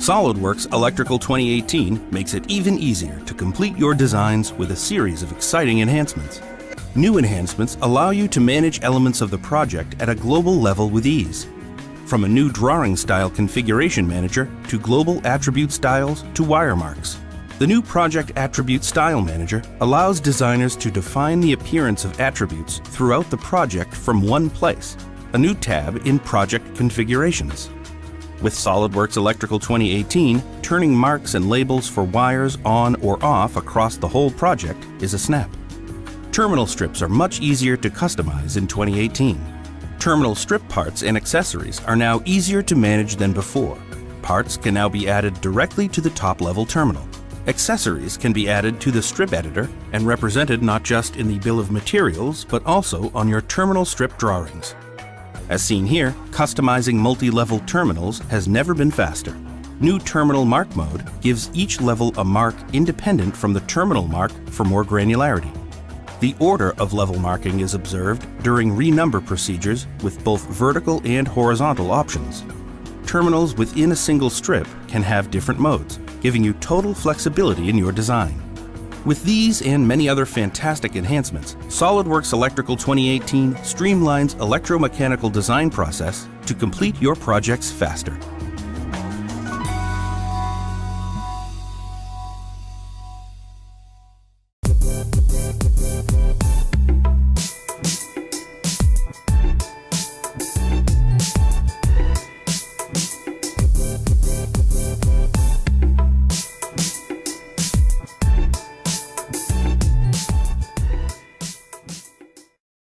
SOLIDWORKS Electrical 2018 makes it even easier to complete your designs with a series of exciting enhancements. New enhancements allow you to manage elements of the project at a global level with ease. From a new drawing style configuration manager to global attribute styles to wiremarks. The new Project Attribute Style Manager allows designers to define the appearance of attributes throughout the project from one place, a new tab in Project Configurations. With SOLIDWORKS Electrical 2018, turning marks and labels for wires on or off across the whole project is a snap. Terminal strips are much easier to customize in 2018. Terminal strip parts and accessories are now easier to manage than before. Parts can now be added directly to the top-level terminal. Accessories can be added to the strip editor and represented not just in the bill of materials, but also on your terminal strip drawings. As seen here, customizing multi-level terminals has never been faster. New Terminal Mark Mode gives each level a mark independent from the terminal mark for more granularity. The order of level marking is observed during renumber procedures with both vertical and horizontal options. Terminals within a single strip can have different modes, giving you total flexibility in your design. With these and many other fantastic enhancements, SOLIDWORKS Electrical 2018 streamlines electromechanical design process to complete your projects faster.